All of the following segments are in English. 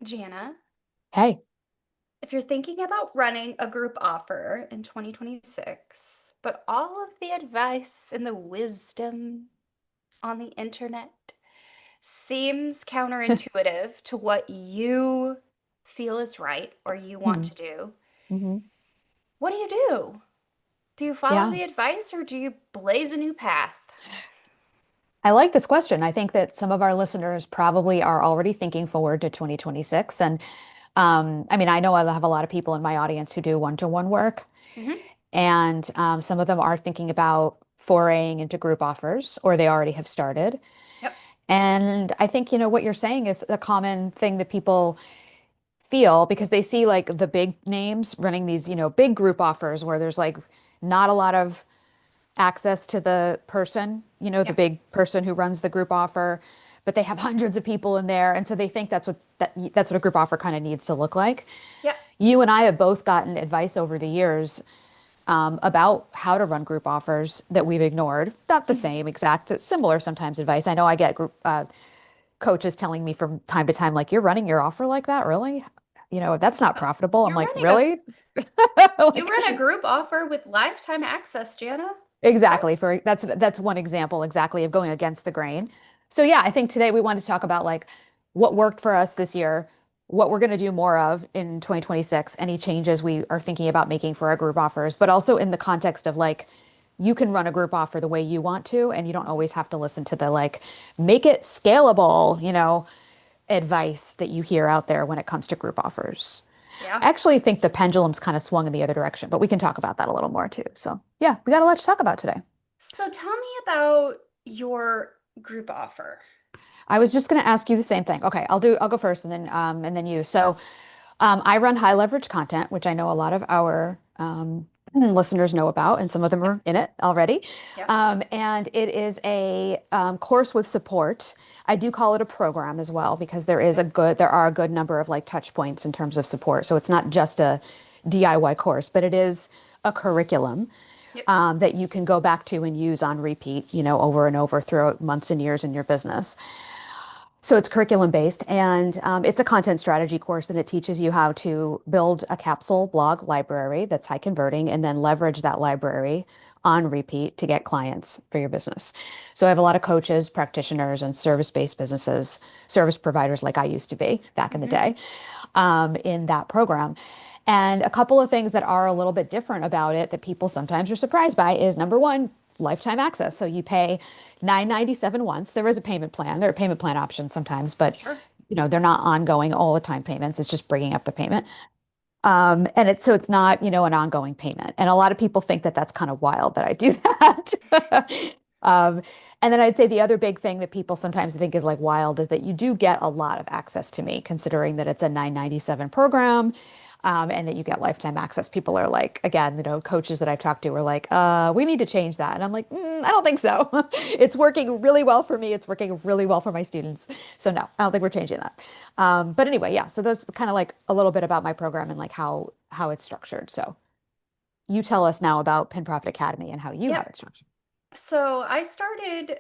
Jana, Hey, if you're thinking about running a group offer in 2026, but all of the advice and the wisdom on the internet seems counterintuitive to what you feel is right or you want hmm to do, hmm what do you do? Do you follow yeah, the advice or do you blaze a new path? I like this question. I think that some of our listeners probably are already thinking forward to 2026. And I mean, I know I have a lot of people in my audience who do one-to-one work, Hmm. and some of them are thinking about foraying into group offers, or they already have started. Yep. And I think, what you're saying is a common thing that people feel because they see like the big names running these, big group offers where there's like not a lot of access to the person, the Yep. big person who runs the group offer, but they have hundreds of people in there, and so they think that's what a group offer kind of needs to look like. Yep. You and I have both gotten advice over the years about how to run group offers that we've ignored. Not the Mhm. same exact, similar sometimes advice. I know I get group coaches telling me from time to time, like, "You're running your offer like that, really? That's not Oh, profitable." I'm you're like, running a "Really?" you Like, run a group offer with lifetime access, Jana. exactly. What? That's one example exactly of going against the grain. So yeah, I think today we want to talk about like what worked for us this year, what we're going to do more of in 2026, any changes we are thinking about making for our group offers, but also in the context of like you can run a group offer the way you want to, and you don't always have to listen to the like make it scalable, advice that you hear out there when it comes to group offers. Yeah. I actually think the pendulum's kind of swung in the other direction, but we can talk about that a little more too. So, yeah, we got a lot to talk about today. So tell me about your group offer. I was just going to ask you the same thing. Okay, I'll go first and then you. So, I run high leverage content, which I know a lot of our listeners know about, and some of them Yep. are in it already. Yep. And it is a course with support. I do call it a program as well because Yep. there are a good number of like touch points in terms of support. So it's not just a DIY course, but it is a curriculum Yep. that you can go back to and use on repeat, over and over throughout months and years in your business. So it's curriculum based, and it's a content strategy course, and it teaches you how to build a capsule blog library that's high converting, and then leverage that library on repeat to get clients for your business. So I have a lot of coaches, practitioners, and service-based businesses, service providers like I used to be back in the Hmm. day, in that program. And a couple of things that are a little bit different about it that people sometimes are surprised by is number one, lifetime access. So you pay $9.97 once. There is a payment plan. There are payment plan options sometimes, but Sure. they're not ongoing all the time payments. It's just bringing up the payment. And it's not, an ongoing payment. And a lot of people think that that's kind of wild that I do that. Um, and then I'd say the other big thing that people sometimes think is like wild is that you do get a lot of access to me, considering that it's a 997 program, and that you get lifetime access. People are like, again, coaches that I've talked to are like, we need to change that. And I'm like, I don't think so. It's working really well for me. It's working really well for my students. So no, I don't think we're changing that. But anyway, yeah. So those kind of like a little bit about my program and like how it's structured. So you tell us now about Pin Profit Academy and how you have Yep. it structured. So I started,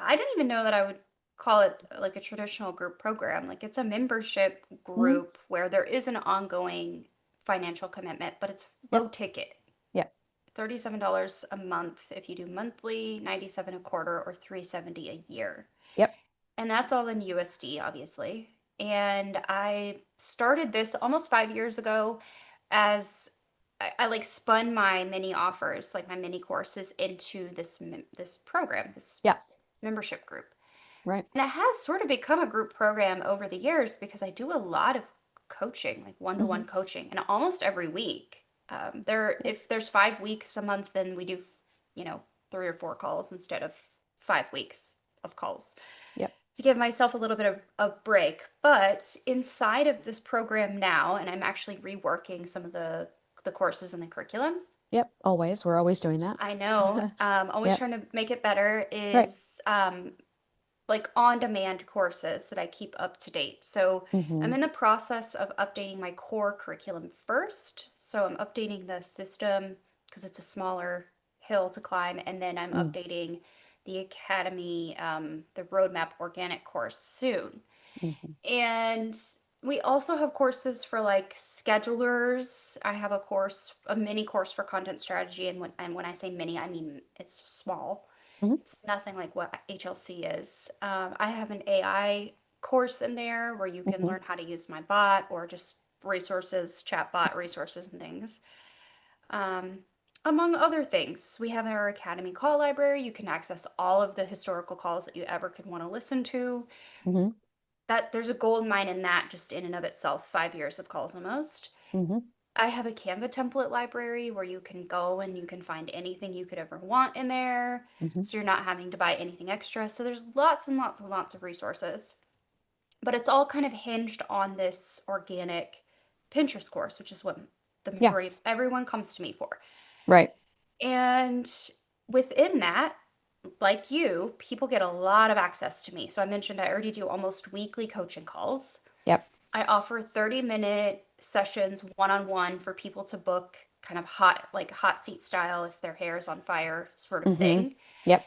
I don't even know that I would call it like a traditional group program. Like it's a membership Mhm. group where there is an ongoing financial commitment, but it's low Yep. ticket. Yep. $37 a month if you do monthly, 97 a quarter, or 370 a year. Yep. And that's all in USD, obviously. And I started this almost 5 years ago as I like spun my mini offers, like my mini courses, into this program, this Yep. membership group. Right. And it has sort of become a group program over the years because I do a lot of coaching, like one-to-one Hmm. coaching, and almost every week. Yep. If there's 5 weeks a month, then we do, you know, 3 or 4 calls instead of 5 weeks of calls Yep. to give myself a little bit of a break. But inside of this program now, and I'm actually reworking some of the courses in the curriculum. Yep. Always. We're always doing that. I know, always Yep. trying to make it better Right. is like on-demand courses that I keep up to date. So I'm Hmm. in the process of updating my core curriculum first. So I'm updating the system because it's a smaller hill to climb, and then I'm Mm. updating the academy, the roadmap organic course soon. Mhm. And we also have courses for like schedulers. I have a course, a mini course for content strategy. And when I say mini, I mean it's small. Mhm. It's nothing like what HLC is. I have an AI course in there where you can Mhm. learn how to use my bot or just resources, chatbot resources and things. Um, Among other things, we have our Academy call library. You can access all of the historical calls that you ever could want to listen to. Mhm. That there's a gold mine in that just in and of itself, 5 years of calls almost. Mhm. I have a Canva template library where you can go and you can find anything you could ever want in there. Mhm. So you're not having to buy anything extra. So there's lots and lots and lots of resources. But it's all kind of hinged on this organic Pinterest course, which is what the Yeah. majority of everyone comes to me for. Right. And within that, like you, people get a lot of access to me. So I mentioned I already do almost weekly coaching calls. Yep. I offer 30-minute sessions one-on-one for people to book kind of hot, like hot seat style if their hair is on fire, sort of Mhm. thing. Yep.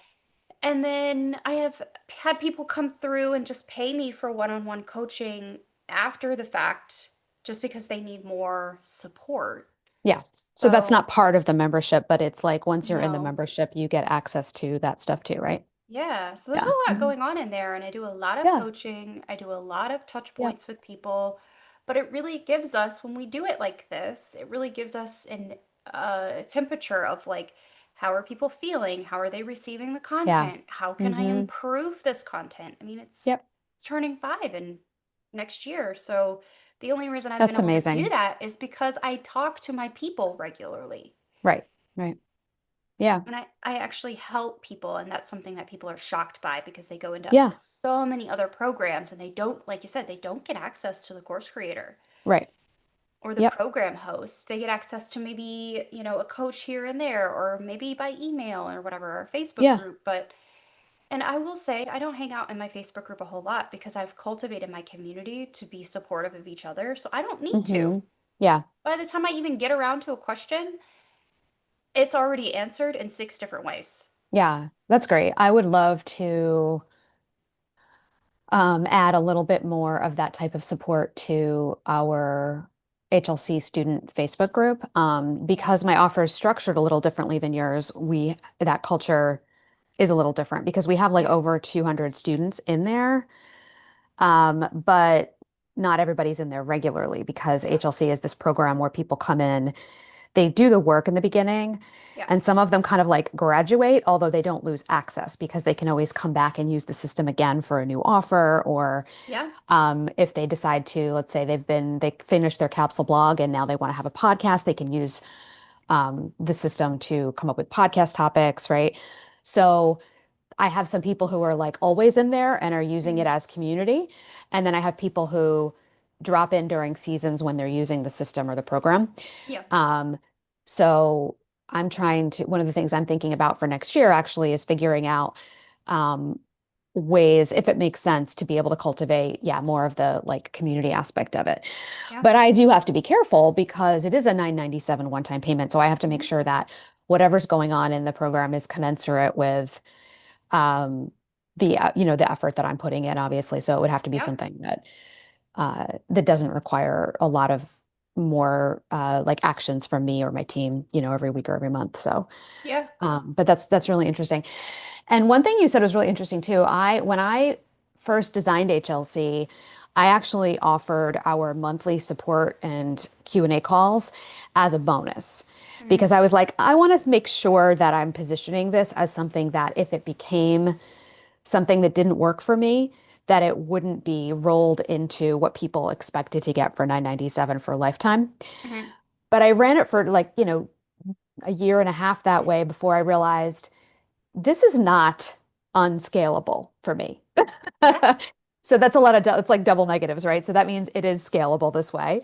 And then I have had people come through and just pay me for one-on-one coaching after the fact just because they need more support. Yeah. So that's So, not part of the membership, but it's like once you're in the no. membership, you get access to that stuff too, right? Yeah, so there's Yeah. a lot Mhm. going on in there, and I do a lot of Yeah. coaching. I do a lot of touch Yep. points with people, but it really gives us, when we do it like this, it really gives us an temperature of like, how are people feeling? How are they receiving the Yeah. content? How can I Hmm. improve this content? I mean, Yep. it's turning 5 in next year, so the only reason I've been That's able to do amazing. that is because I talk to my people regularly. Right. Right. Yeah. And I actually help people, and that's something that people are shocked by because they go into Yeah. so many other programs and they don't, like you said, they don't get access to the course creator Right. or the Yep. program host. They get access to maybe, a coach here and there, or maybe by email or whatever, or Facebook Yeah. group. And I will say, I don't hang out in my Facebook group a whole lot because I've cultivated my community to be supportive of each other. So I don't need to. Hmm. Yeah. By the time I even get around to a question, it's already answered in 6 different ways. Yeah. That's great. I would love to add a little bit more of that type of support to our HLC student Facebook group. Yeah. Because my offer is structured a little differently than yours, that culture is a little different because we have like Yeah. over 200 students in there. But not everybody's in there regularly because Yeah. HLC is this program where people come in, they do the work in the beginning, Yeah. and some of them kind of like graduate, although they don't lose access because they can always come back and use the system again for a new offer. Or Yeah. if they decide to, let's say they finished their capsule blog and now they want to have a podcast, they can use the system to come up with podcast topics, right? So I have some people who are like always in there and are using it Mhm. as community. And then I have people who drop in during seasons when they're using the system or the program. Yeah. Um, so one of the things I'm thinking about for next year actually is figuring out um, ways, if it makes sense, to be able to cultivate, yeah, more of the like community aspect of it. Yeah. But I do have to be careful because it is a 997 one-time payment. So I have to make Mhm. sure that whatever's going on in the program is commensurate with the effort that I'm putting in, obviously. So it would have to be Yeah. something that doesn't require a lot of more like actions from me or my team, every week or every month. So, Yeah. but that's really interesting. And one thing you said was really interesting too. When I first designed HLC, I actually offered our monthly support and Q&A calls as a bonus because Mhm. I was like, I want to make sure that I'm positioning this as something that if it became something that didn't work for me, that it wouldn't be rolled into what people expected to get for 997 for a lifetime. Mhm. But I ran it for like, a year and a half that way before I realized this is not unscalable for me. Yeah. So that's a lot of, it's like double negatives, right? So that means it is scalable this way.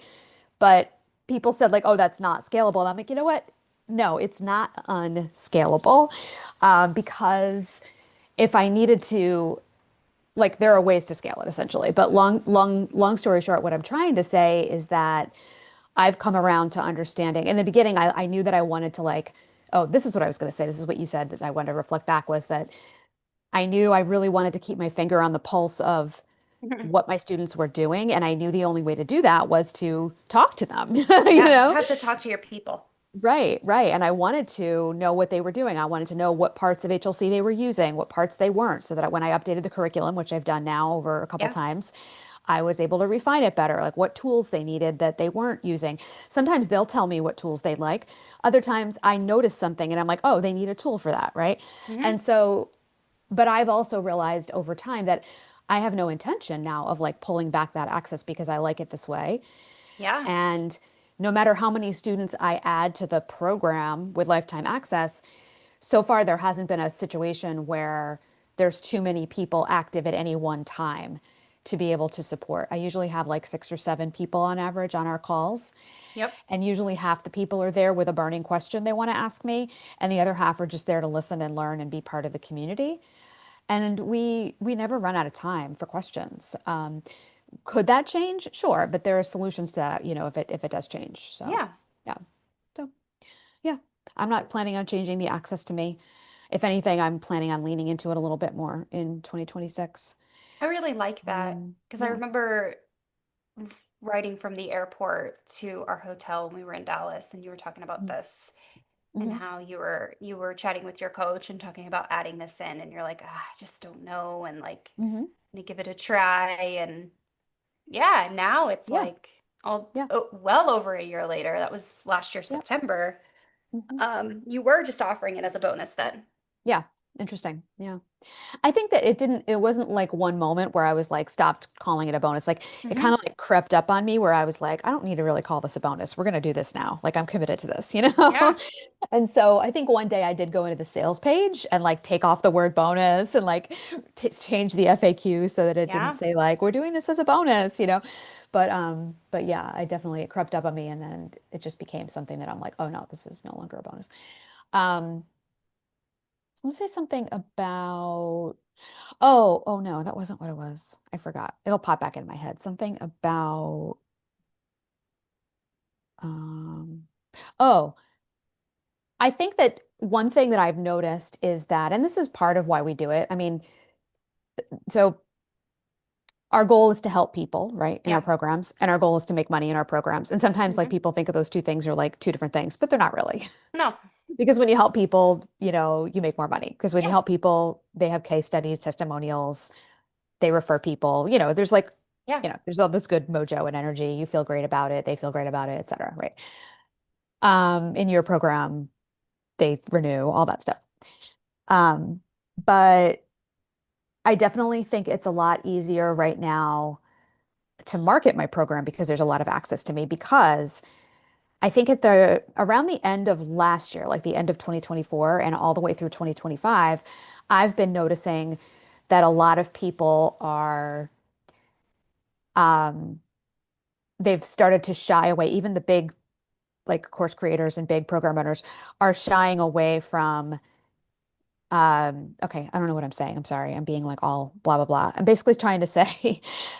But people said like, oh, that's not scalable. And I'm like, you know what? No, it's not unscalable because if I needed to, like, there are ways to scale it essentially. But long story short, what I'm trying to say is that I've come around to understanding. In the beginning, I knew that I wanted to like, oh, this is what I was going to say. This is what you said that I wanted to reflect back was that I knew I really wanted to keep my finger on the pulse of Mhm. what my students were doing. And I knew the only way to do that was to talk to them, you Yeah, you know? have to talk to your people. Right, right. And I wanted to know what they were doing. I wanted to know what parts of HLC they were using, what parts they weren't, so that when I updated the curriculum, which I've done now over a couple Yeah. times, I was able to refine it better, like what tools they needed that they weren't using. Sometimes they'll tell me what tools they'd like. Other times I notice something and I'm like, oh, they need a tool for that, right? Hmm. And so, but I've also realized over time that I have no intention now of like pulling back that access because I like it this way. Yeah. And no matter how many students I add to the program with lifetime access, so far there hasn't been a situation where there's too many people active at any one time to be able to support. I usually have like 6 or 7 people on average on our calls, Yep. and usually half the people are there with a burning question they want to ask me, and the other half are just there to listen and learn and be part of the community. And we never run out of time for questions. Could that change? Sure, but there are solutions to that, if it does change. So, Yeah. yeah. So, yeah. I'm not planning on changing the access to me. If anything, I'm planning on leaning into it a little bit more in 2026. I really like that because I Yeah. remember riding from the airport to our hotel when we were in Dallas and you were talking about this and Mm-hmm. how you were chatting with your coach and talking about adding this in and you're like, ah, I just don't know and like Mm-hmm. to give it a try and yeah, now it's Yeah. like all Yeah. oh, well over a year later. That was last year Yeah. September. Mm-hmm. You were just offering it as a bonus then. Yeah. Interesting. Yeah. I think that it wasn't like one moment where I was like, stopped calling it a bonus. Like it kind Hmm. of like crept up on me where I was like, I don't need to really call this a bonus. We're going to do this now. Like I'm committed to this, you know? Yeah. And so I think one day I did go into the sales page and like take off the word bonus and like t change the FAQ so that it didn't Yeah. say like, we're doing this as a bonus, you know? But yeah, I definitely, it crept up on me and then it just became something that I'm like, oh no, this is no longer a bonus. Um, so I'm gonna say something about oh no, that wasn't what it was. I forgot. It'll pop back in my head. Something about um oh, I think that one thing that I've noticed is that, and this is part of why we do it. I mean, so our goal is to help people, right, in our Yeah. programs, and our goal is to make money in our programs. And sometimes like Hmm. people think of those two things are like two different things, but they're not really. No. Because when you help people, you make more money. Because when you Yeah. help people, they have case studies, testimonials, they refer people, there's like, Yeah. there's all this good mojo and energy. You feel great about it, they feel great about it, et cetera, right? In your program, they renew, all that stuff. Um, but I definitely think it's a lot easier right now to market my program because there's a lot of access to me because I think at the around the end of last year, like the end of 2024 and all the way through 2025, I've been noticing that a lot of people are um they've started to shy away, even the big like course creators and big program owners are shying away from okay, I don't know what I'm saying. I'm sorry. I'm being like all blah blah blah. I'm basically trying to say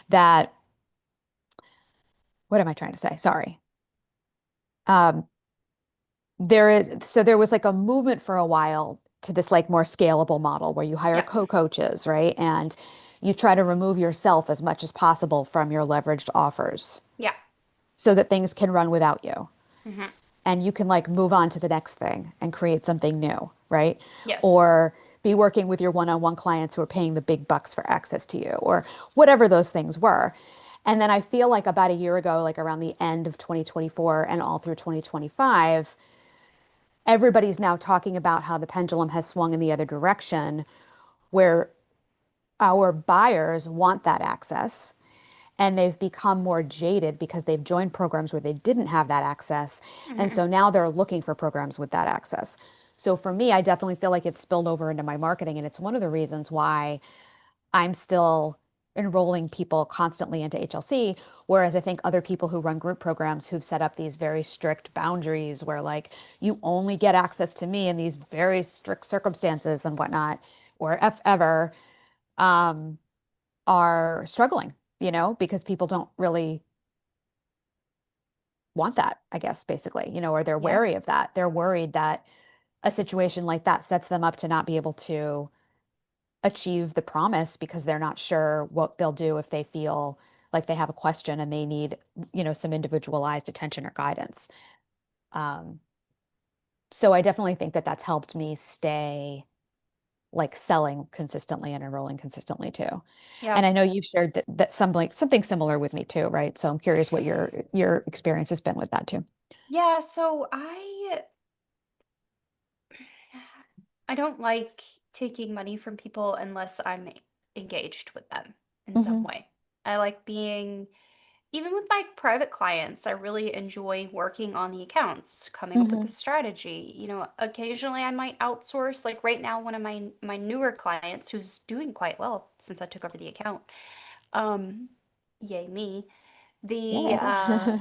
that what am I trying to say? Sorry. Um, there was like a movement for a while to this like more scalable model where you hire Yeah. co-coaches, right? And you try to remove yourself as much as possible from your leveraged offers Yeah. so that things can run without you. Hmm. And you can like move on to the next thing and create something new, right? Yes. Or be working with your one-on-one clients who are paying the big bucks for access to you, or whatever those things were. And then I feel like about a year ago, like around the end of 2024 and all through 2025, everybody's now talking about how the pendulum has swung in the other direction, where our buyers want that access and they've become more jaded because they've joined programs where they didn't have that access. And Hmm. so now they're looking for programs with that access. So for me, I definitely feel like it's spilled over into my marketing. And it's one of the reasons why I'm still enrolling people constantly into HLC. Whereas I think other people who run group programs who've set up these very strict boundaries where like you only get access to me in these very strict circumstances and whatnot, or if ever, um, are struggling, because people don't really want that, I guess, basically, or they're Yeah. wary of that. They're worried that a situation like that sets them up to not be able to achieve the promise because they're not sure what they'll do if they feel like they have a question and they need, some individualized attention or guidance. Um, so I definitely think that that's helped me stay like selling consistently and enrolling consistently too. Yeah. And I know you've shared that something similar with me too, right? So I'm curious what your experience has been with that too. Yeah, so I don't like taking money from people unless I'm engaged with them in some Hmm. way. I like being, even with my private clients, I really enjoy working on the accounts, coming up with the Hmm. strategy. Occasionally I might outsource, like right now, one of my newer clients who's doing quite well since I took over the account. Um, Yay me. The Yeah.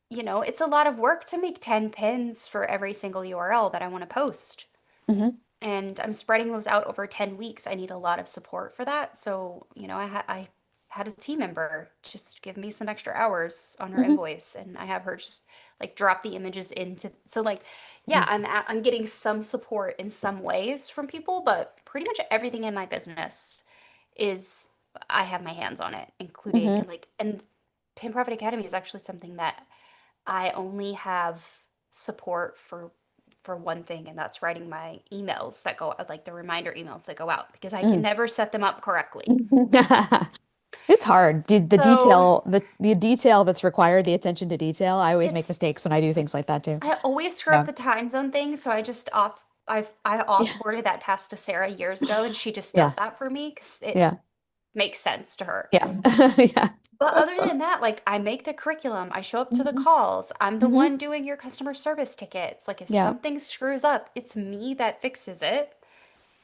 it's a lot of work to make 10 pins for every single URL that I want to post. Hmm. And I'm spreading those out over 10 weeks. I need a lot of support for that. So, I had a team member just give me some extra hours on her Hmm. invoice, and I have her just like drop the images into. So like, yeah, Hmm. I'm getting some support in some ways from people, but pretty much everything in my business is I have my hands on it, including Hmm. and Pin Profit Academy is actually something that I only have support for one thing, and that's writing my emails that go like the reminder emails that go out because I can Mm. never set them up correctly. It's hard. The So detail, the detail that's required, the attention to detail. I always make it's mistakes when I do things like that too. I always screw up Yeah. the time zone thing, so I Yeah. offboarded that task to Sarah years ago, and she just does Yeah. that for me because it Yeah. makes sense to her. Yeah. Yeah. But other than that, like I make the curriculum, I show up to the Hmm. calls, I'm the Hmm. one doing your customer service tickets. Like if Yeah. something screws up, it's me that fixes it.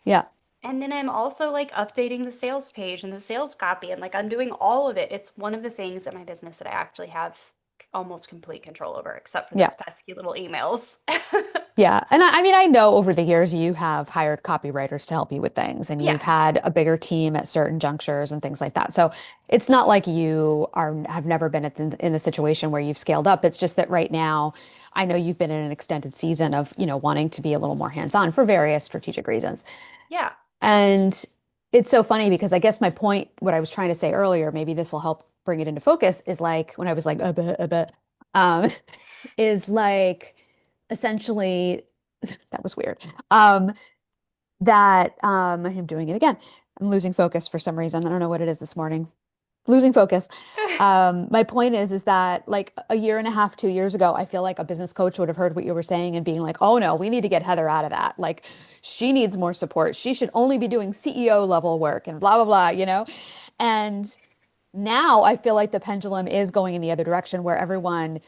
Yeah. And then I'm also like updating the sales page and the sales copy, and like I'm doing all of it. It's one of the things in my business that I actually have almost complete control over, except for Yeah. those pesky little emails. Yeah. And I mean, I know over the years you have hired copywriters to help you with things and you've Yeah, had a bigger team at certain junctures and things like that. So it's not like you have never been in the situation where you've scaled up. It's just that right now, I know you've been in an extended season of, wanting to be a little more hands-on for various strategic reasons. yeah. And it's so funny because I guess my point, what I was trying to say earlier, maybe this will help bring it into focus, is like when I was like, a bit, um, is like essentially, that was weird. Um, I'm doing it again. I'm losing focus for some reason. I don't know what it is this morning. Losing focus. My point is that like a year and a half, 2 years ago, I feel like a business coach would have heard what you were saying and being like, oh no, we need to get Heather out of that. Like she needs more support. She should only be doing CEO level work and blah, blah, blah. And now I feel like the pendulum is going in the other direction where everyone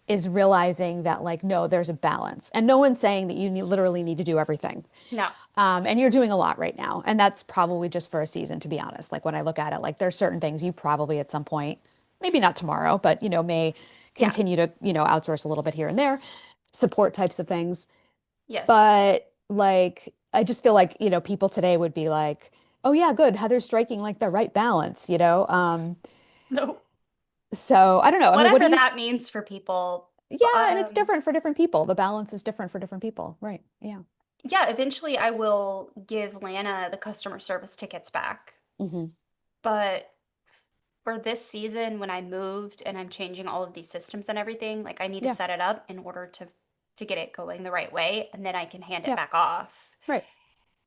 is realizing that like, no, there's a balance. And no one's saying that literally need to do everything. No. And you're doing a lot right now. And that's probably just for a season, to be honest. Like when I look at it, like there's certain things you probably at some point, maybe not tomorrow, but may Yeah. continue to, outsource a little bit here and there, support types of things. Yes. But like I just feel like, people today would be like, oh yeah, good. Heather's striking like the right balance. No. So I don't know. I mean, what do Whatever you, that means for people. yeah, and it's different for different people. The balance is different for different people. Right. Yeah. Yeah, eventually I will give Lana the customer service tickets back. Hmm. But for this season, when I moved and I'm changing all of these systems and everything, like I need to Yeah. set it up in order to get it going the right way, and then I can hand it Yeah. back off. Right.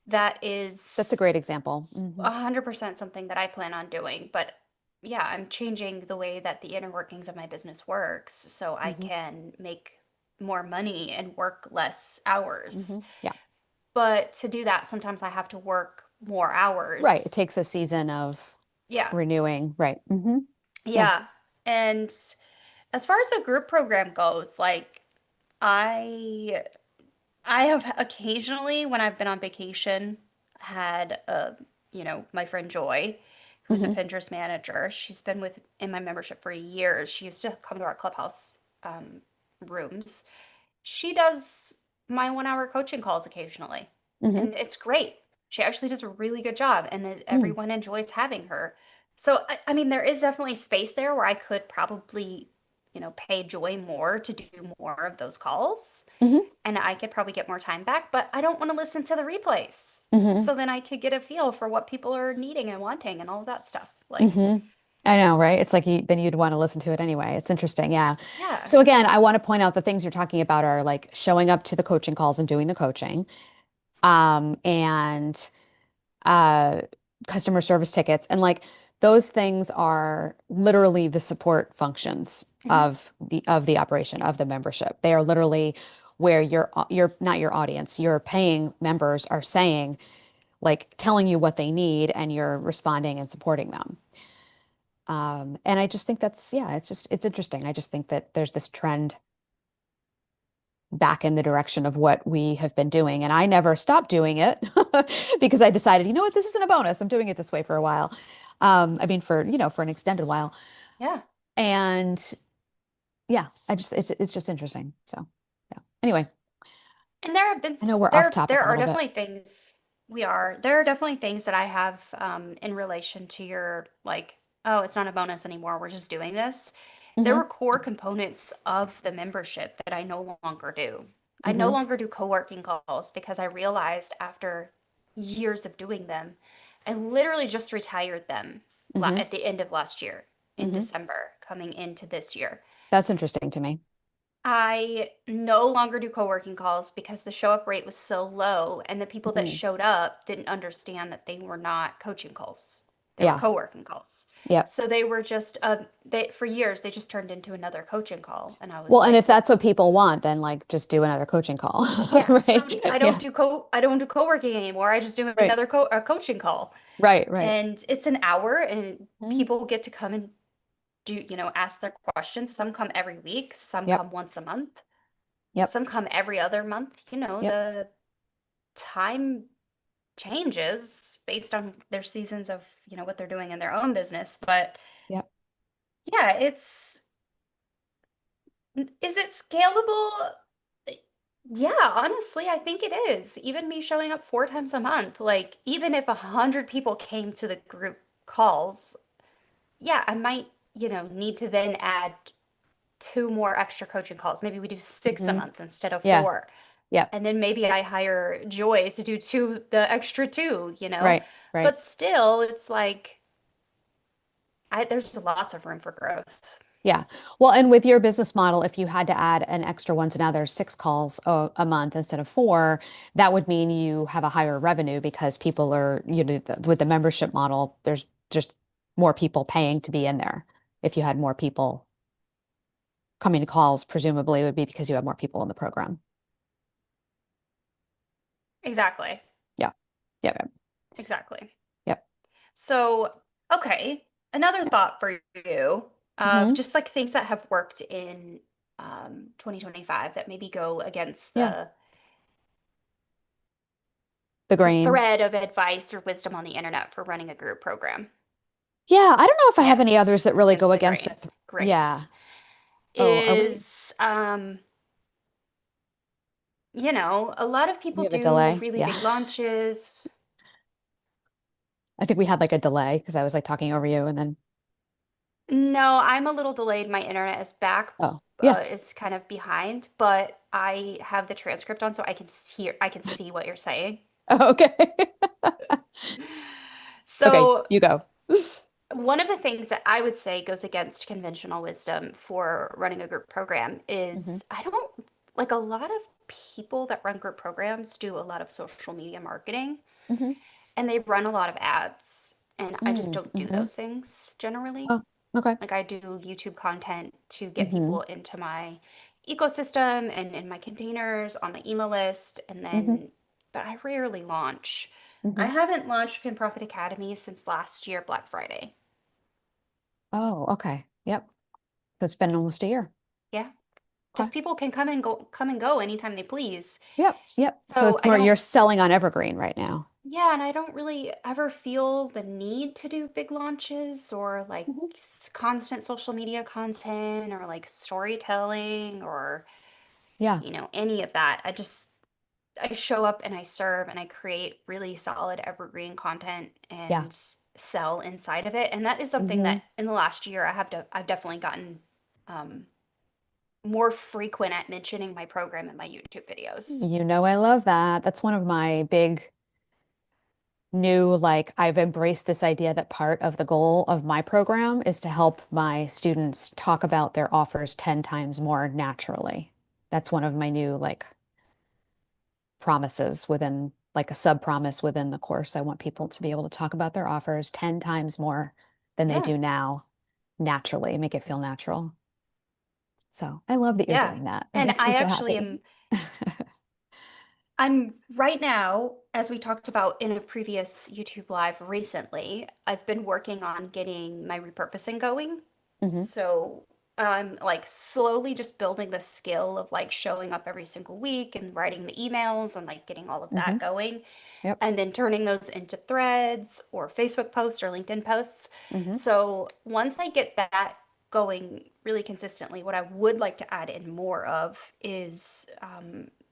That That's a is great example. Hmm. 100% something that I plan on doing. But yeah, I'm changing the way that the inner workings of my business works so I Hmm. can make more money and work less hours. Hmm. Yeah. But to do that, sometimes I have to work more Right. It hours. takes a season of Yeah. renewing. Right. Hmm. Yeah. Yeah. And as far as the group program goes, like I I have occasionally when I've been on vacation had my friend Joy, who's a Hmm. Pinterest manager. She's been with in my membership for years. She used to come to our clubhouse rooms. She does my 1 hour coaching calls occasionally, Hmm. and it's great. She actually does a really good job, and Mm. everyone enjoys having her. So, I mean, there is definitely space there where I could probably pay Joy more to do more of those calls Hmm. and I could probably get more time back, but I don't want to listen to the replays. Hmm. So then I could get a feel for what people are needing and wanting and all of that stuff. Like, Hmm. I know, right? It's like then you'd want to listen to it anyway. It's interesting. Yeah. yeah. So again, I want to point out the things you're talking about are like showing up to the coaching calls and doing the coaching, and uh, customer service tickets. And like those things are literally the support functions Hmm. of the operation of the membership. They are literally where you're not your audience, your paying members are saying, like telling you what they need and you're responding and supporting them. And I just think that's, yeah, it's interesting. I just think that there's this trend back in the direction of what we have been doing. And I never stopped doing it because I decided, you know what, this isn't a bonus. I'm doing it this way for a while. I mean, for an extended while. Yeah. And yeah, it's just interesting. So yeah. Anyway, And there have been I know we're off there topic a are little bit. definitely things there are definitely things that I have in relation to your like, oh, it's not a bonus anymore. We're just doing this. There were Hmm. core components of the membership that I no longer do. I no Hmm. longer do co-working calls because I realized after years of doing them, I literally just retired them Hmm. at the end of last year in Hmm. December, coming into this year. That's interesting to me. I no longer do co-working calls because the show up rate was so low, and the people that Hmm. showed up didn't understand that they were not coaching calls. They were Yeah. co-working calls. Yep. So they were just they for years they just turned into another coaching call, and I was Well, and like, if that's what people want, then like just do another coaching call, yeah, so right? Yeah. I don't do co-working anymore. I just do Right. another coaching call. Right. Right. And it's an hour and Mhm. people get to come and ask their questions. Some come every week, some Yep. come once a month. Yep. Some come every other month. Yep. The time changes based on their seasons of, what they're doing in their own business. But Yep. yeah, is it scalable? Yeah, honestly, I think it is. Even me showing up 4 times a month, like even if 100 people came to the group calls, yeah, I might, need to then add two more extra coaching calls. Maybe we do six a Hmm. month instead of Yeah. four. Yep. And then maybe I hire Joy to do the extra two. Right. Right. But still, it's like there's lots of room for growth. Yeah. Well, and with your business model, if you had to add an extra one, so now there's 6 calls a month instead of 4, that would mean you have a higher revenue because people are, with the membership model, there's just more people paying to be in there. If you had more people coming to calls, presumably it would be because you have more people in the program. Exactly. Yeah. Yep. Yep. Exactly. Yep. So, okay, another Yep. thought for you of Hmm. just like things that have worked in 2025 that maybe go against Yeah. The the grain. thread of advice or wisdom on the internet for running a group program. Yeah. I don't know if I have any Yes, others that really go against the against grain. that. Yeah. Great. Oh, are we? Is a lot of We people have a do delay. really Yeah. big launches. I think we had like a delay because I was like talking over you and then, No, I'm a little delayed. My internet is back, oh, yeah. is kind of behind, but I have the transcript on so I can see what you're saying. Oh, okay. Okay, So, you go. one of the things that I would say goes against conventional wisdom for running a group program Hmm. is I don't like a lot of people that run group programs do a lot of social media marketing Hmm. and they run a lot of ads, and I just don't do Hmm. those things generally. Oh, okay. Like I do YouTube content to get Hmm. people into my ecosystem and in my containers on the email list, and Hmm. then, but I rarely launch. I Hmm. haven't launched Pin Profit Academy since last year, Black Friday. Oh, okay. Yep. So it's been almost a year. Yeah. Okay. Just people can come and go anytime they please. Yep. Yep. So So it's I more you're don't, selling on Evergreen right now. yeah, and I don't really ever feel the need to do big launches or like Hmm. constant social media content or like storytelling or, Yeah. any of that. I show up and I serve and I create really solid evergreen content Yeah. and sell inside of it. And that is something that Hmm. in the last year I've definitely gotten. more frequent at mentioning my program in my YouTube videos. You know, I love that. That's one of my big new, like, I've embraced this idea that part of the goal of my program is to help my students talk about their offers 10 times more naturally. That's one of my new, like, promises within, like, a sub-promise within the course. I want people to be able to talk about their offers 10 times more than they Yeah. do now, naturally, make it feel natural. So I love that you're Yeah. doing that. That And makes me I so actually happy. am I'm right now, as we talked about in a previous YouTube live recently, I've been working on getting my repurposing going. Hmm. So I'm like slowly just building the skill of like showing up every single week and writing the emails and like getting all of Hmm. that going Yep. and then turning those into threads or Facebook posts or LinkedIn posts. Hmm. So once I get that going really consistently, what I would like to add in more of is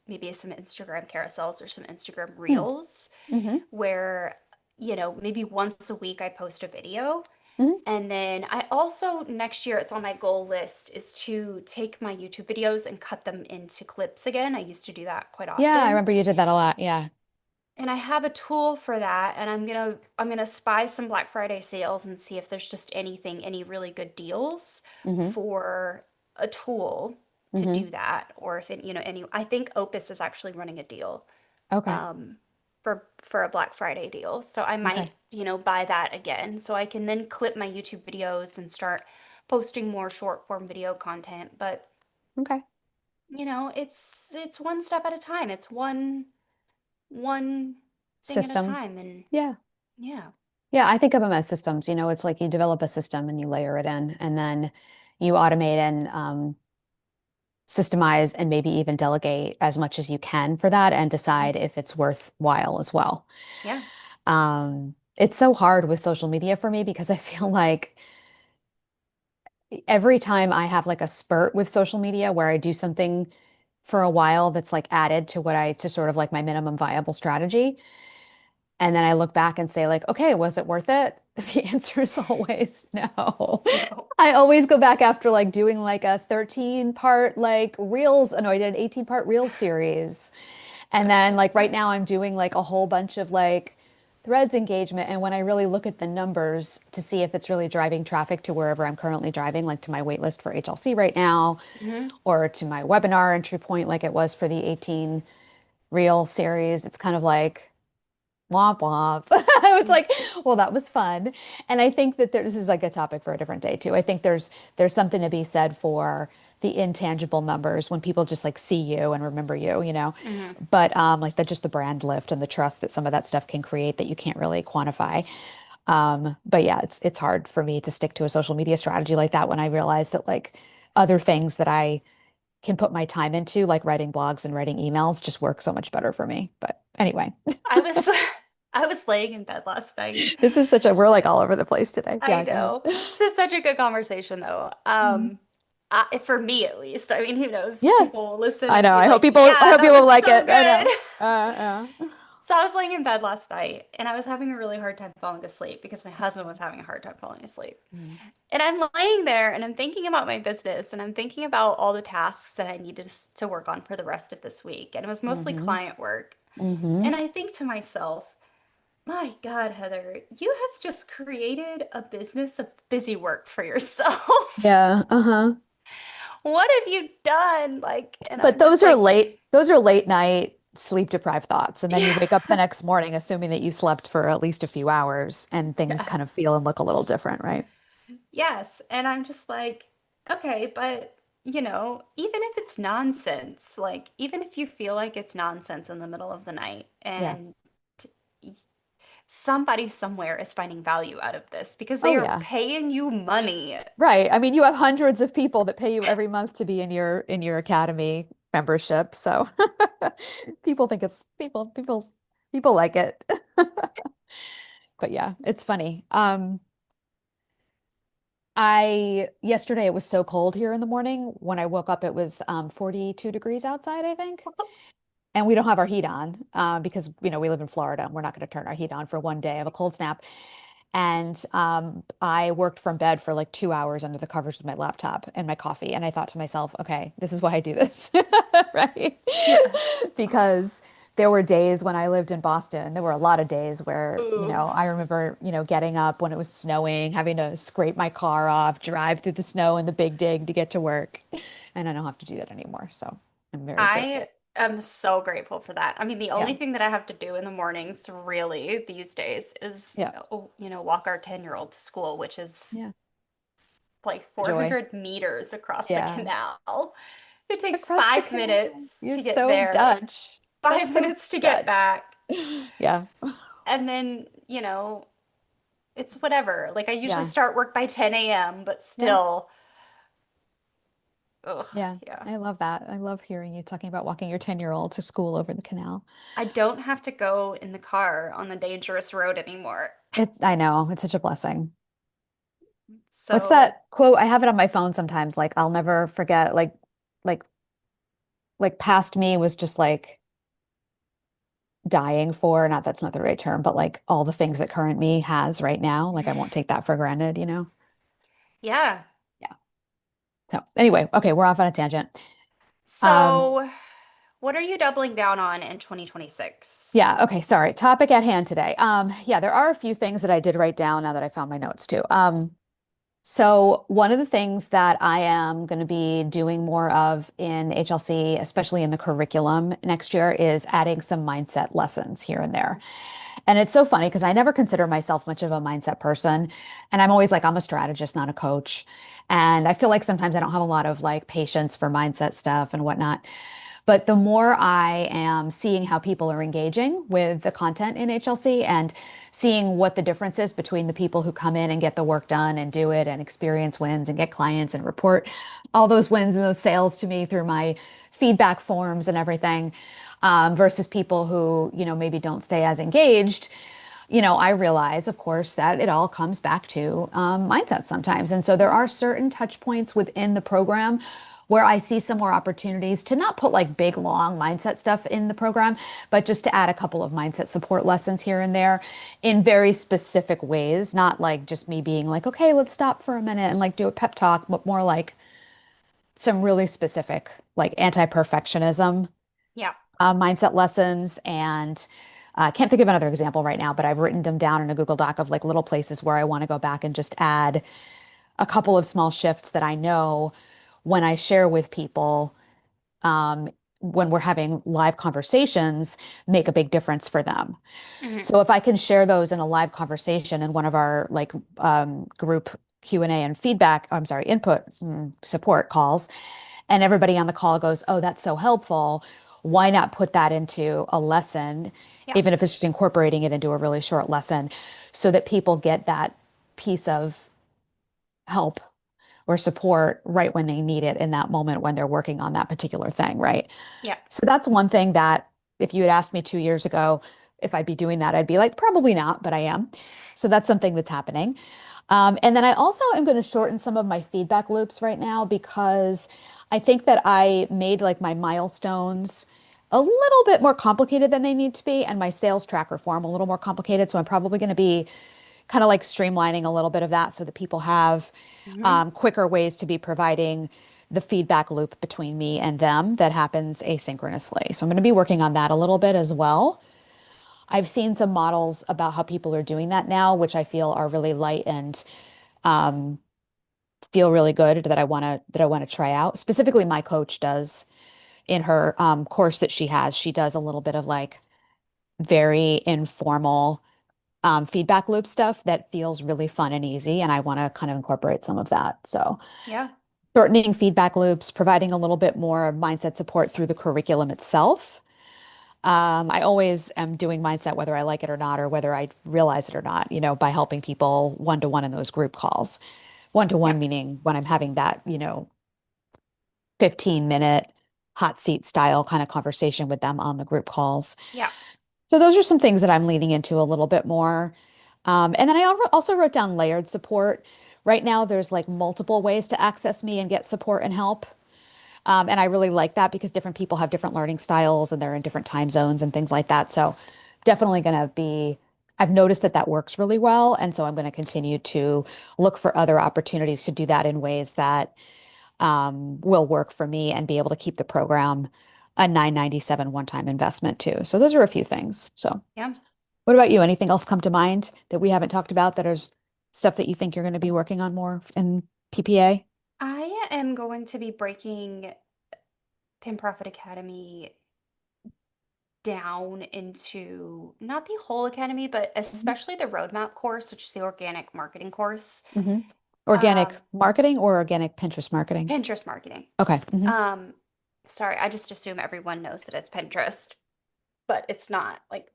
maybe some Instagram carousels or some Instagram Hmm. reels Hmm. where, maybe once a week I post a video. Hmm. And then I also, next year, it's on my goal list, is to take my YouTube videos and cut them into clips again. I used to do that quite Yeah, I often. remember you did that a lot. Yeah. And I have a tool for that, and I'm gonna spy some Black Friday sales and see if there's just any really good deals Hmm. for a tool to Hmm. do that, or if it, any. I think Opus is actually running a deal Okay. um, for a Black Friday deal, so I might, Okay. buy that again, so I can then clip my YouTube videos and start posting more short form video content. But Okay. it's one step at a time. It's one thing at a Systems. time. And Yeah. yeah. Yeah, I think of them as systems. You know, it's like you develop a system and you layer it in, and then you automate and systemize and maybe even delegate as much as you can for that and Mhm. decide if it's worthwhile as well. Yeah. It's so hard with social media for me because I feel like every time I have like a spurt with social media where I do something for a while that's like added to to sort of like my minimum viable strategy. And then I look back and say like, okay, was it worth it? The answer is always no. No. I always go back after like doing like a 13 part like reels, no, I did an 18 part reels series. And then like right now I'm doing like a whole bunch of like threads engagement. And when I really look at the numbers to see if it's really driving traffic to wherever I'm currently driving, like to my wait list for HLC right now, Hmm. or to my webinar entry point like it was for the 18 reel series, it's kind of like womp womp. It's like, well, that was fun. And I think that this is like a topic for a different day too. I think there's something to be said for the intangible numbers when people just like see you and remember you, you know. Hmm. But like the just the brand lift and the trust that some of that stuff can create that you can't really quantify. But yeah, it's hard for me to stick to a social media strategy like that when I realize that like other things that I can put my time into, like writing blogs and writing emails, just work so much better for me. But anyway. I was I was laying in bed last night. This is we're like all over the place today. I Yeah, go ahead. know. This is such a good conversation though. Mhm. For me at least. I mean, who knows? Yeah, People will listen I and know. be like, I "Yeah, hope that people was like so it. I good." know. Yeah. So I was laying in bed last night and I was having a really hard time falling asleep because my husband was having a hard time falling asleep. Mhm. And I'm laying there and I'm thinking about my business and I'm thinking about all the tasks that I needed to work on for the rest of this week. And it was mostly Hmm. client work. Hmm. And I think to myself, my God, Heather, you have just created a business of busy work for yourself. Yeah. Uh-huh. What have you done? Like, and But I'm just like, those are late night sleep deprived thoughts. And then you yeah, wake up the next morning assuming that you slept for at least a few hours and things yeah, kind of feel and look a little different, right? yes. And I'm just like, okay, but even if it's nonsense, like, even if you feel like it's nonsense in the middle of the night Yeah. and somebody somewhere is finding value out of this because they Oh are yeah. paying you money. Right. I mean, you have hundreds of people that pay you every month to be in your academy membership. So people think it's people like it. But yeah, it's funny. I yesterday it was so cold here in the morning. When I woke up, it was 42 degrees outside, I think. And we don't have our heat on because we live in Florida and we're not going to turn our heat on for one day of a cold snap. And I worked from bed for like 2 hours under the covers with my laptop and my coffee. And I thought to myself, okay, this is why I do this, right? Yeah. Because there were days when I lived in Boston. There were a lot of days where, Ooh. I remember, getting up when it was snowing, having to scrape my car off, drive through the snow in the big dig to get to work. And I don't have to do that anymore. So I'm very I grateful. am so grateful for that. I mean, the Yeah. only thing that I have to do in the mornings really these days is, Yeah. walk our 10-year-old to school, which is Yeah. like A joy. 400 meters across the Yeah. canal. It takes Across the five canal. minutes You're to get so there, Dutch. five That's so minutes to get Dutch. back. Yeah. And then, it's whatever. Like I usually Yeah. start work by 10 a.m., but Yeah. still, ugh, Yeah. yeah. I love that. I love hearing you talking about walking your 10-year-old to school over the canal. I don't have to go in the car on the dangerous road anymore. I know. It's such a blessing. What's So, that quote? I have it on my phone sometimes. Like I'll never forget, like past me was just like dying for, not that's not the right term, but like all the things that current me has right now. Like I won't take that for granted. yeah. Yeah. So anyway, okay, we're off on a tangent. Um, So, what are you doubling down on in 2026? yeah, okay, sorry. Topic at hand today. Yeah, there are a few things that I did write down now that I found my notes too. So one of the things that I am going to be doing more of in HLC, especially in the curriculum next year, is adding some mindset lessons here and there. And it's so funny because I never consider myself much of a mindset person. And I'm always like, I'm a strategist, not a coach. And I feel like sometimes I don't have a lot of like patience for mindset stuff and whatnot. But the more I am seeing how people are engaging with the content in HLC and seeing what the difference is between the people who come in and get the work done and do it and experience wins and get clients and report all those wins and those sales to me through my feedback forms and everything, versus people who, maybe don't stay as engaged. I realize, of course, that it all comes back to mindset sometimes. And so there Mhm. are certain touch points within the program where I see some more opportunities to not put like big, long mindset stuff in the program, but just to add a couple of mindset support lessons here and there in very specific ways, not like just me being like, okay, let's stop for a minute and like do a pep talk, but more like some really specific, like anti-perfectionism Yeah. mindset lessons. And I can't think of another example right now, but I've written them down in a Google Doc of like little places where I want to go back and just add a couple of small shifts that I know when I share with people, um, when we're having live conversations, make a big difference for them. Hmm. So if I can share those in a live conversation in one of our like group Q&A and feedback, I'm sorry, input support calls, and everybody on the call goes, "Oh, that's so helpful." Why not put that into a lesson, Yeah. even if it's just incorporating it into a really short lesson, so that people get that piece of help or support right when they need it in that moment when they're working on that particular thing, right? Yeah. So that's one thing that if you had asked me 2 years ago if I'd be doing that, I'd be like, probably not, but I am. So that's something that's happening. And then I also am going to shorten some of my feedback loops right now because I think that I made like my milestones a little bit more complicated than they need to be, and my sales tracker form a little more complicated. So I'm probably going to be kind of like streamlining a little bit of that so that people have Hmm. quicker ways to be providing the feedback loop between me and them that happens asynchronously. So I'm going to be working on that a little bit as well. I've seen some models about how people are doing that now, which I feel are really light and feel really good that I want to try out. Specifically, my coach does in her course that she has. She does a little bit of like very informal feedback loop stuff that feels really fun and easy, and I want to kind of incorporate some of that. So Yeah. shortening feedback loops, providing a little bit more mindset support through the curriculum itself. I always am doing mindset whether I like it or not, or whether I realize it or not, by helping people one to one in those group calls. One to Yeah. one meaning when I'm having that, 15-minute hot seat style kind of conversation with them on the group calls. Yeah. So those are some things that I'm leaning into a little bit more. And then I also wrote down layered support. Right now, there's like multiple ways to access me and get support and help. And I really like that because different people have different learning styles and they're in different time zones and things like that. So definitely going to be I've noticed that that works really well. And so I'm going to continue to look for other opportunities to do that in ways that will work for me and be able to keep the program a 997 one-time investment too. So those are a few things. So Yeah. what about you? Anything else come to mind that we haven't talked about that is stuff that you think you're going to be working on more in PPA? I am going to be breaking Pin Profit Academy down into not the whole academy, but Mhm. especially the roadmap course, which is the organic marketing course. Hmm. Organic Um, marketing or organic Pinterest marketing? Pinterest marketing. Okay. Um, sorry, I just assume everyone knows that it's Pinterest, but it's not. Like,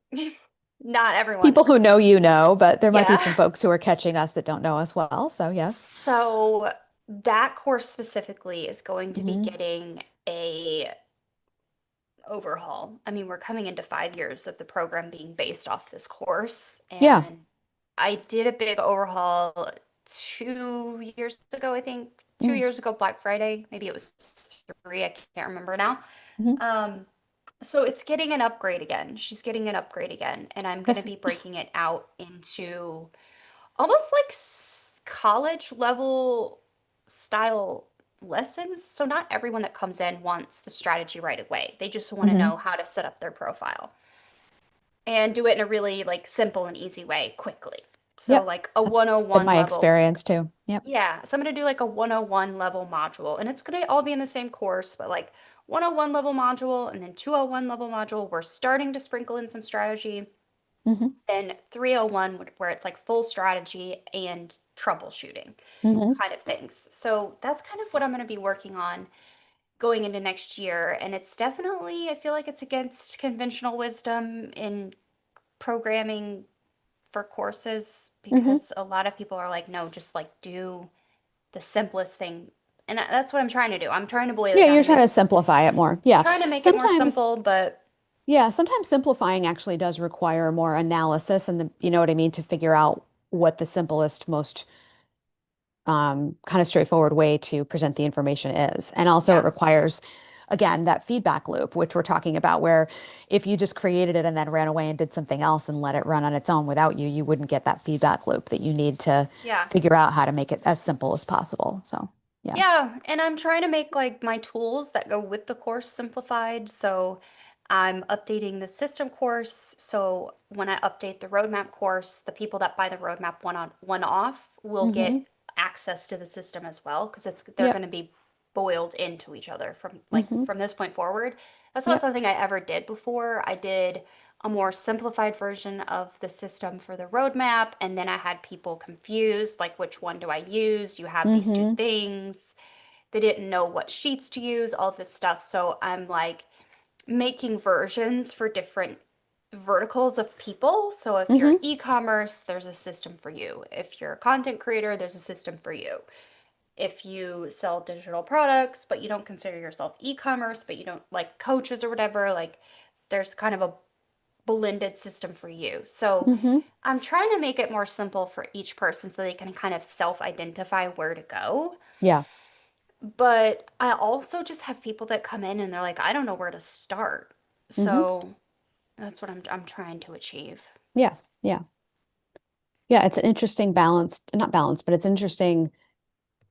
not everyone. People who know you know, but there might be some Yeah. folks who are catching us that don't know as well. So yes. So that course specifically is going to be Hmm. getting a overhaul. I mean, we're coming into 5 years of the program being based off this course, Yeah. and I did a big overhaul 2 years ago, I think. Two Mm. years ago, Black Friday. Maybe it was three. I can't remember now. Mhm. Um, so it's getting an upgrade again. She's getting an upgrade again, and I'm going to be breaking it out into almost like college level style lessons. So not everyone that comes in wants the strategy right away. They just want to Hmm. know how to set up their profile and do it in a really like simple and easy way quickly. So Yep. like a That's been 101 my level. experience too. Yep. Yeah, so I'm going to do like a 101 level module and it's going to all be in the same course, but like 101 level module and then 201 level module. We're starting to sprinkle in some strategy. Hmm. Then 301 where it's like full strategy and troubleshooting Hmm. kind of things. So that's kind of what I'm going to be working on going into next year. And it's definitely, I feel like it's against conventional wisdom in programming for courses Hmm. because a lot of people are like, no, just like do the simplest thing. And that's what I'm trying to do. I'm trying to boil it Yeah, down you're to trying to this, simplify it more. Yeah. trying to make it more Sometimes, simple, but yeah, sometimes simplifying actually does require more analysis and you know what I mean, to figure out what the simplest, most kind of straightforward way to present the information is. And also it yeah. requires, again, that feedback loop, which we're talking about, where if you just created it and then ran away and did something else and let it run on its own without you, you wouldn't get that feedback loop that you need to Yeah. figure out how to make it as simple as possible. So, yeah. Yeah, and I'm trying to make like my tools that go with the course simplified. So I'm updating the system course. So when I update the roadmap course, the people that buy the roadmap one on one off will Hmm. get access to the system as well because it's they're going Yep. to be boiled into each other Hmm. from this point forward. That's not Yep. something I ever did before. I did a more simplified version of the system for the roadmap, and then I had people confused, like which one do I use? You have these two Hmm. things. They didn't know what sheets to use, all this stuff. So I'm like making versions for different verticals of people. So if you're Hmm. e-commerce, there's a system for you. If you're a content creator, there's a system for you. If you sell digital products, but you don't consider yourself e-commerce, but you don't like coaches or whatever, like there's kind of a blended system for you. So Hmm. I'm trying to make it more simple for each person so they can kind of self-identify where to go. Yeah. But I also just have people that come in and they're like, I don't know where to start. Hmm. So that's what I'm trying to achieve. Yeah. Yeah. Yeah. It's an interesting balance, not balance, but it's an interesting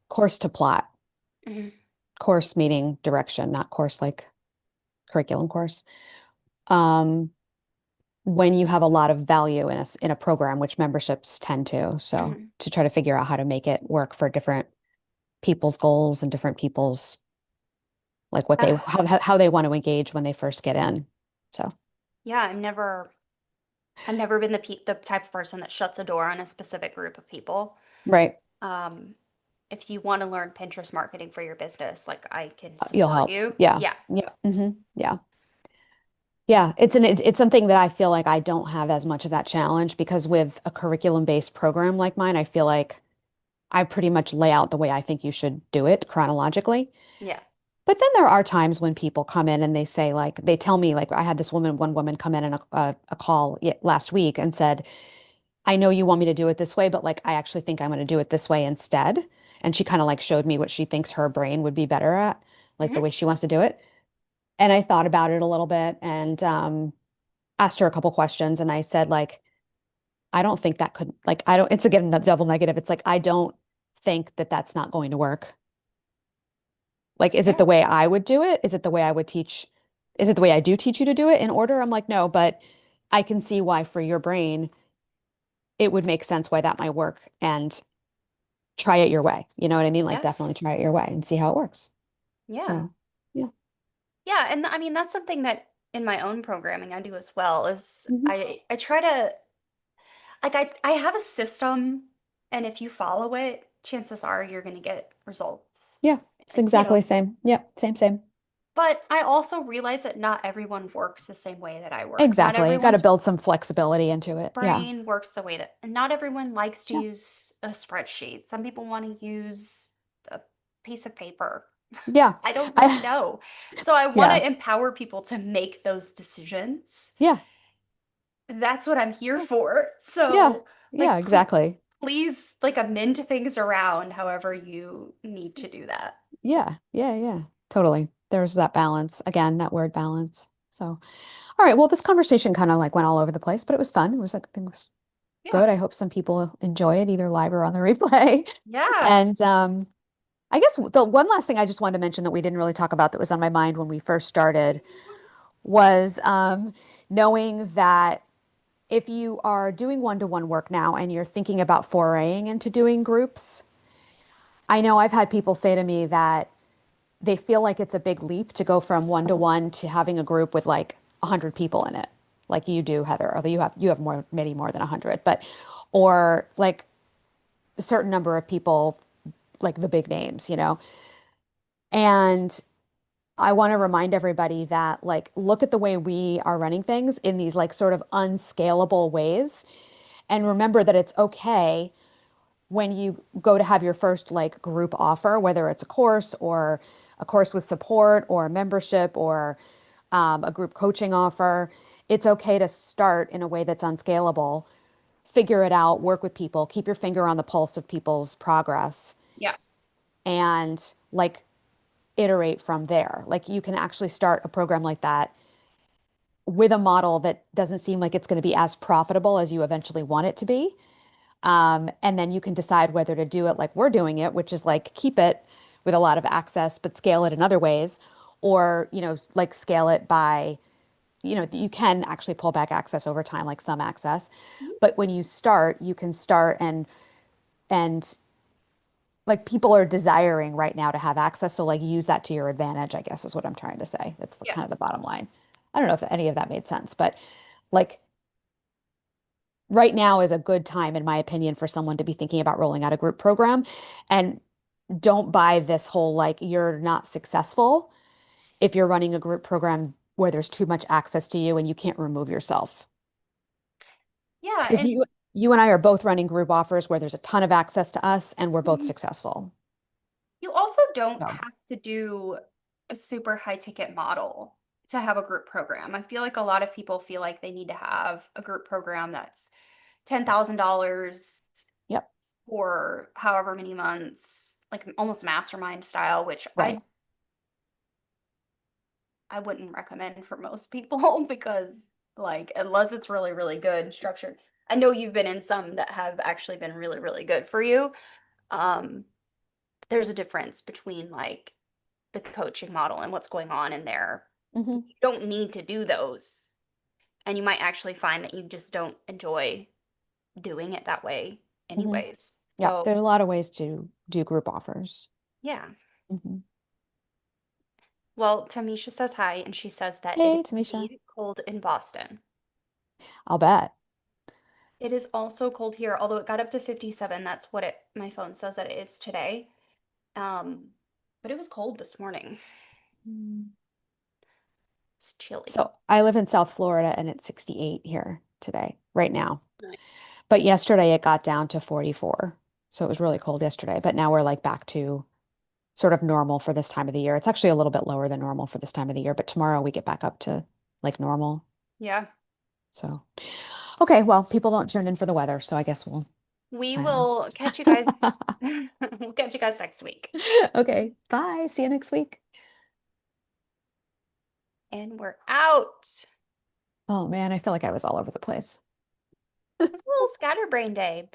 course to plot. Mhm. Course meaning direction, not course like curriculum course. Um, when you have a lot of value in in a program, which memberships tend to. So Mhm. to try to figure out how to make it work for different people's goals and different people's like what they Uh, how they want to engage when they first get in. So yeah, I've never been the type of person that shuts a door on a specific group of people. right, Um, if you want to learn Pinterest marketing for your business, like I can you'll support help. you. Yeah, Yeah. yeah, yeah, yeah. It's something that I feel like I don't have as much of that challenge because with a curriculum-based program like mine, I feel like I pretty much lay out the way I think you should do it chronologically. Yeah. But then there are times when people come in and they say, like, they tell me, like, I had one woman come in a call last week and said, I know you want me to do it this way, but like, I actually think I'm going to do it this way instead. And she kind of like showed me what she thinks her brain would be better at, like the Hmm. way she wants to do it. And I thought about it a little bit and asked her a couple questions. And I said, like, I don't think that could, like, I don't, it's again a double negative. It's like, I don't think that that's not going to work. Like, is it Yeah, the way I would do it? Is it the way I would teach? Is it the way I do teach you to do it in order? I'm like, no, but I can see why for your brain, it would make sense why that might work and try it your way. You know what I mean? Like, yeah, definitely try it your way and see how it works. yeah. So, yeah. Yeah, and I mean that's something that in my own programming I do as well is Mhm. I try to like I have a system and if you follow it, chances are you're going to get results. Yeah. It's You exactly know, the same. Yeah. Same, same. but I also realize that not everyone works the same way that I work. Not Exactly. Got to everyone's build some flexibility into it. Yeah. brain works the way that, and not everyone likes to Yeah. use a spreadsheet. Some people want to use a piece of paper. Yeah. I don't really I, know. So I want yeah. to empower people to make those decisions. Yeah. That's what I'm here Yeah. for. Yeah. So, Yeah. like, pl Exactly. please, like, amend things around however you need to do that. Yeah. Yeah. Yeah. Totally. There's that balance. Again, that word balance. So, all right. Well, this conversation kind of like went all over the place, but it was fun. It was like, it was Yeah. good. I hope some people enjoy it either live or on the replay. Yeah. And I guess the one last thing I just wanted to mention that we didn't really talk about that was on my mind when we first started was knowing that if you are doing one-to-one work now and you're thinking about foraying into doing groups, I know I've had people say to me that they feel like it's a big leap to go from one-to-one to having a group with like 100 people in it, like you do, Heather, although you have more, maybe more than 100, but or like a certain number of people, like the big names, you know. And I want to remind everybody that like look at the way we are running things in these like sort of unscalable ways and remember that it's okay when you go to have your first like group offer, whether it's a course or a course with support or a membership or a group coaching offer, it's okay to start in a way that's unscalable. Figure it out, work with people, keep your finger on the pulse of people's progress, Yeah. and like iterate from there. Like you can actually start a program like that with a model that doesn't seem like it's going to be as profitable as you eventually want it to be. And then you can decide whether to do it like we're doing it, which is like keep it with a lot of access, but scale it in other ways, or, you know, like scale it by, you know, you can actually pull back access over time, like some access. But when you start, you can start and like people are desiring right now to have access. So like use that to your advantage, I guess is what I'm trying to say. That's the kind of the Yes. bottom line. I don't know if any of that made sense, but like right now is a good time, in my opinion, for someone to be thinking about rolling out a group program. And don't buy this whole like you're not successful if you're running a group program where there's too much access to you and you can't remove yourself. Yeah, Because and you and I are both running group offers where there's a ton of access to us and we're both successful. you also don't So, have to do a super high ticket model to have a group program. I feel like a lot of people feel like they need to have a group program that's $10,000 yep, for however many months, like almost mastermind style, which right. I wouldn't recommend for most people because like unless it's really really good and structured. I know you've been in some that have actually been really really good for you. Um there's a difference between like the coaching model and what's going on in there. You Hmm. don't need to do those. And you might actually find that you just don't enjoy doing it that way Hmm. anyways. Yeah, So, there are a lot of ways to do group offers. yeah. Hmm. Well, Tamisha says hi and she says that it is Hey, Tamisha. indeed cold in Boston. I'll bet. It is also cold here, although it got up to 57. That's what my phone says that it is today. Um, but it was cold this morning. Mm. It's chilly. So I live in South Florida and it's 68 here today, right now. Nice. But yesterday it got down to 44. So it was really cold yesterday, but now we're like back to sort of normal for this time of the year. It's actually a little bit lower than normal for this time of the year, but tomorrow we get back up to like normal. Yeah. So, okay, well, people don't tune in for the weather, so I guess we'll We sign off. will catch you guys. We'll catch you guys next week. Okay, bye. See you next week. And we're out. Oh man, I feel like I was all over the place. It's a little scatterbrain day.